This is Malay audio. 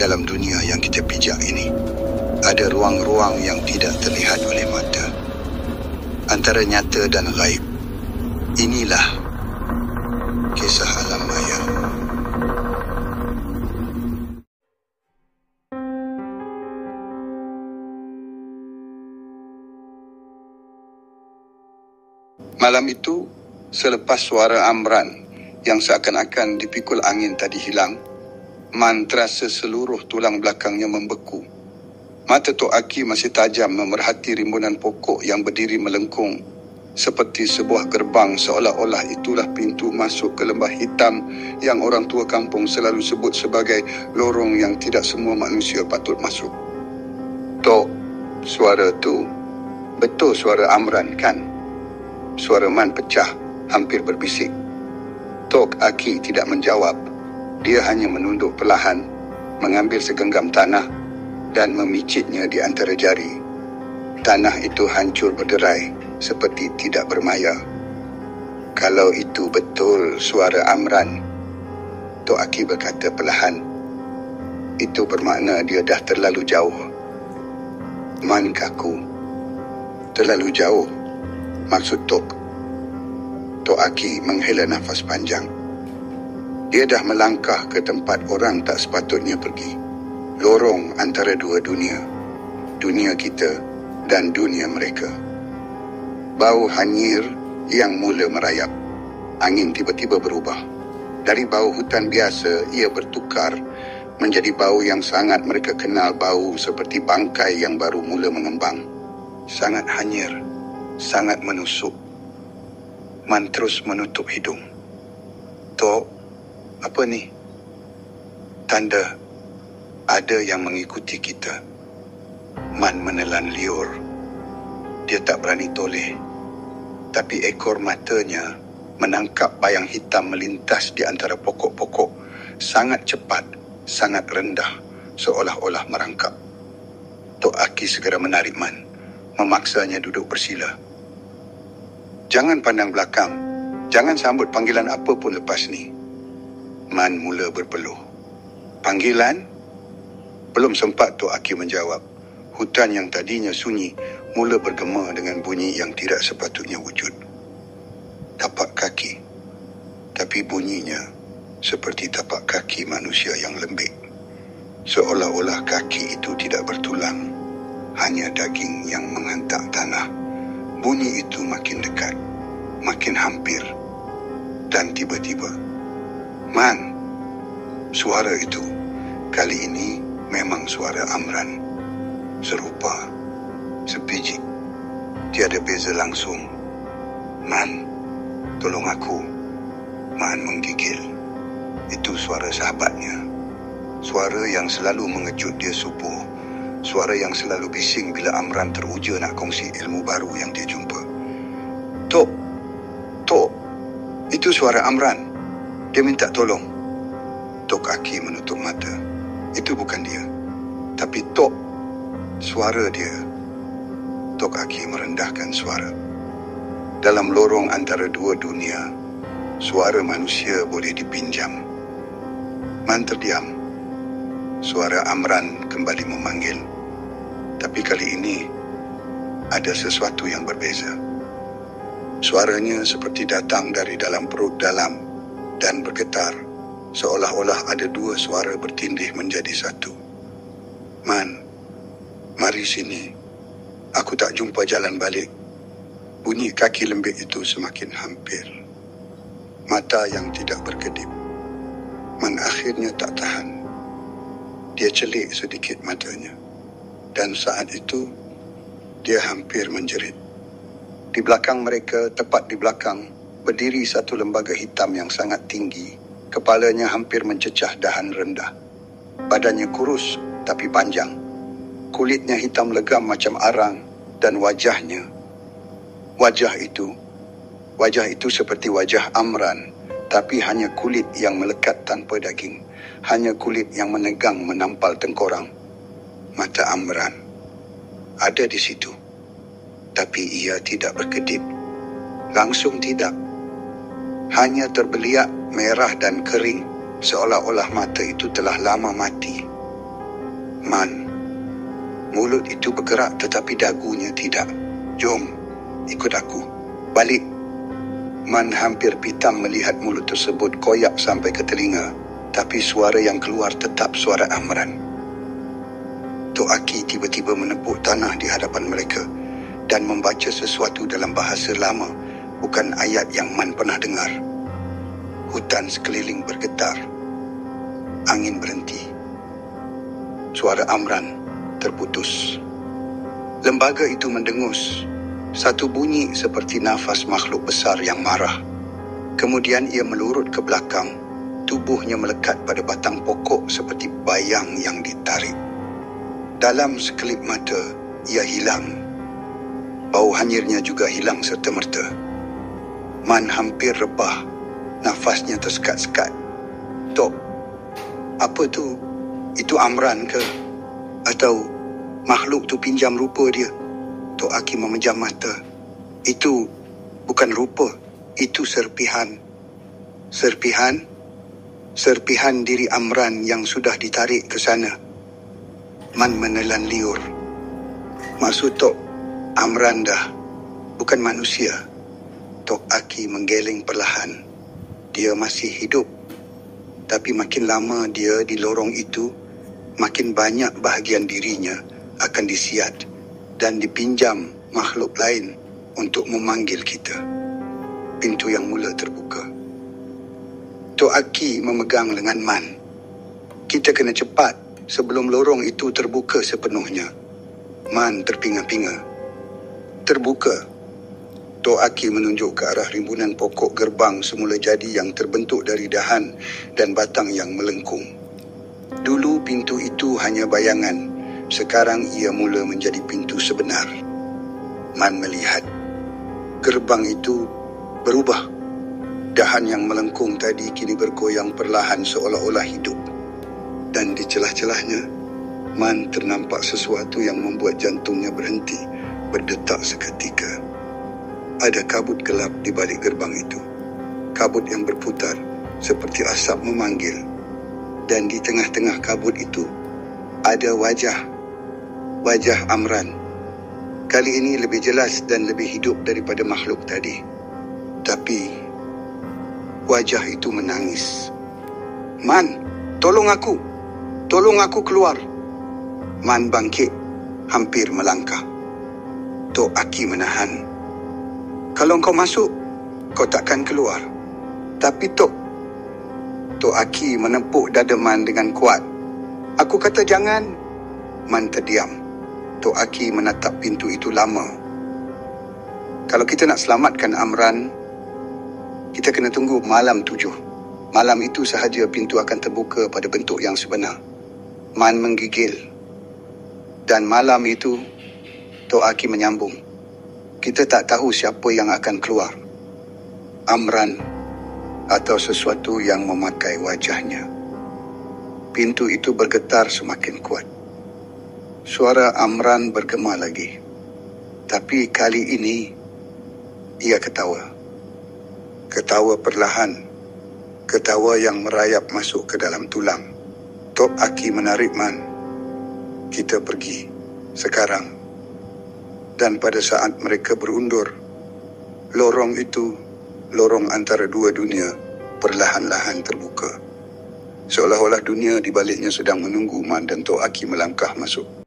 dalam dunia yang kita pijak ini. Ada ruang-ruang yang tidak terlihat oleh mata, antara nyata dan gaib. Inilah kisah alam maya. Malam itu, selepas suara Amran yang seakan-akan dipikul angin tadi hilang, Man terasa seluruh tulang belakangnya membeku. Mata Tok Aki masih tajam memerhati rimbunan pokok yang berdiri melengkung seperti sebuah gerbang, seolah-olah itulah pintu masuk ke lembah hitam yang orang tua kampung selalu sebut sebagai lorong yang tidak semua manusia patut masuk. Tok, suara tu betul suara Amran kan? Suara Man pecah, hampir berbisik. Tok Aki tidak menjawab. Dia hanya menunduk perlahan, mengambil segenggam tanah dan memicitnya di antara jari. Tanah itu hancur berderai, seperti tidak bermaya. Kalau itu betul suara Amran, Tok Aki berkata perlahan, itu bermakna dia dah terlalu jauh. Man kaku. Terlalu jauh? Maksud Tok. Tok Aki menghela nafas panjang. Dia dah melangkah ke tempat orang tak sepatutnya pergi. Lorong antara dua dunia. Dunia kita dan dunia mereka. Bau hanyir yang mula merayap. Angin tiba-tiba berubah. Dari bau hutan biasa, ia bertukar menjadi bau yang sangat mereka kenal, bau seperti bangkai yang baru mula mengembang. Sangat hanyir, sangat menusuk. Man terus menutup hidung. Tok, apa ni? Tanda ada yang mengikuti kita. Man menelan liur. Dia tak berani toleh. Tapi ekor matanya menangkap bayang hitam melintas di antara pokok-pokok. Sangat cepat, sangat rendah, seolah-olah merangkap. Tok Aki segera menarik Man, memaksanya duduk bersila. Jangan pandang belakang. Jangan sambut panggilan apa pun lepas ni. Man mula berpeluh. Panggilan? Belum sempat Tok Aki menjawab. Hutan yang tadinya sunyi mula bergema dengan bunyi yang tidak sepatutnya wujud. Tapak kaki. Tapi bunyinya seperti tapak kaki manusia yang lembik. Seolah-olah kaki itu tidak bertulang. Hanya daging yang menghantar tanah. Bunyi itu makin dekat, makin hampir. Dan tiba-tiba, Man, suara itu kali ini memang suara Amran. Serupa, sepijik, tiada beza langsung. Man, tolong aku. Man menggigil. Itu suara sahabatnya. Suara yang selalu mengejut dia subuh. Suara yang selalu bising bila Amran teruja nak kongsi ilmu baru yang dia jumpa. Tok, itu suara Amran. Dia minta tolong. Tok Aki menutup mata. Itu bukan dia. Tapi Tok, suara dia. Tok Aki merendahkan suara. Dalam lorong antara dua dunia, suara manusia boleh dipinjam. Man terdiam. Suara Amran kembali memanggil. Tapi kali ini, ada sesuatu yang berbeza. Suaranya seperti datang dari dalam perut dalam dan bergetar, seolah-olah ada dua suara bertindih menjadi satu. Man, mari sini. Aku tak jumpa jalan balik. Bunyi kaki lembik itu semakin hampir. Mata yang tidak berkedip. Man akhirnya tak tahan. Dia celik sedikit matanya. Dan saat itu, dia hampir menjerit. Di belakang mereka, tepat di belakang, berdiri satu lembaga hitam yang sangat tinggi. Kepalanya hampir mencecah dahan rendah. Badannya kurus tapi panjang. Kulitnya hitam legam macam arang dan wajah itu seperti wajah Amran, tapi hanya kulit yang melekat tanpa daging. Hanya kulit yang menegang menampal tengkorang. Mata Amran ada di situ, tapi ia tidak berkedip. Langsung tidak. Hanya terbeliak merah dan kering, seolah-olah mata itu telah lama mati. Man, mulut itu bergerak tetapi dagunya tidak. Jom, ikut aku. Balik. Man hampir pitam melihat mulut tersebut koyak sampai ke telinga, tapi suara yang keluar tetap suara Amran. Tok Aki tiba-tiba menepuk tanah di hadapan mereka dan membaca sesuatu dalam bahasa lama, bukan ayat yang Man pernah dengar. Hutan sekeliling bergetar. Angin berhenti. Suara Amran terputus. Lembaga itu mendengus. Satu bunyi seperti nafas makhluk besar yang marah. Kemudian ia melurut ke belakang. Tubuhnya melekat pada batang pokok seperti bayang yang ditarik. Dalam sekelip mata, ia hilang. Bau hanyirnya juga hilang serta-merta. Man hampir rebah. Nafasnya tersekat-sekat. Tok, apa tu? Itu Amran ke? Atau makhluk tu pinjam rupa dia? Tok Aki memejam mata. Itu bukan rupa, itu serpihan. Serpihan? Serpihan diri Amran yang sudah ditarik ke sana. Man menelan liur. Maksud Tok, Amran dah bukan manusia. Tok Aki menggeleng perlahan. Dia masih hidup. Tapi makin lama dia di lorong itu, makin banyak bahagian dirinya akan disiat dan dipinjam makhluk lain untuk memanggil kita. Pintu yang mula terbuka. Tok Aki memegang lengan Man. Kita kena cepat sebelum lorong itu terbuka sepenuhnya. Man terpinga-pinga. Terbuka. Tok Aki menunjuk ke arah rimbunan pokok gerbang semula jadi yang terbentuk dari dahan dan batang yang melengkung. Dulu pintu itu hanya bayangan. Sekarang ia mula menjadi pintu sebenar. Man melihat. Gerbang itu berubah. Dahan yang melengkung tadi kini bergoyang perlahan seolah-olah hidup. Dan di celah-celahnya, Man ternampak sesuatu yang membuat jantungnya berhenti, berdetak seketika. Ada kabut gelap di balik gerbang itu. Kabut yang berputar seperti asap memanggil. Dan di tengah-tengah kabut itu, ada wajah. Wajah Amran. Kali ini lebih jelas dan lebih hidup daripada makhluk tadi. Tapi, wajah itu menangis. Man, tolong aku. Tolong aku keluar. Man bangkit, hampir melangkah. Tok Aki menahan. Kalau kau masuk, kau takkan keluar. Tapi Tok Aki menepuk dada Man dengan kuat. Aku kata jangan. Man terdiam. Tok Aki menatap pintu itu lama. Kalau kita nak selamatkan Amran, kita kena tunggu malam 7. Malam itu sahaja pintu akan terbuka pada bentuk yang sebenar. Man menggigil. Dan malam itu, Tok Aki menyambung. Kita tak tahu siapa yang akan keluar. Amran atau sesuatu yang memakai wajahnya. Pintu itu bergetar semakin kuat. Suara Amran bergema lagi. Tapi kali ini, ia ketawa. Ketawa perlahan. Ketawa yang merayap masuk ke dalam tulang. Tok Aki menarik Man. Kita pergi. Sekarang. Dan pada saat mereka berundur, lorong itu, lorong antara dua dunia, perlahan-lahan terbuka. Seolah-olah dunia di baliknya sedang menunggu Man dan Tok Aki melangkah masuk.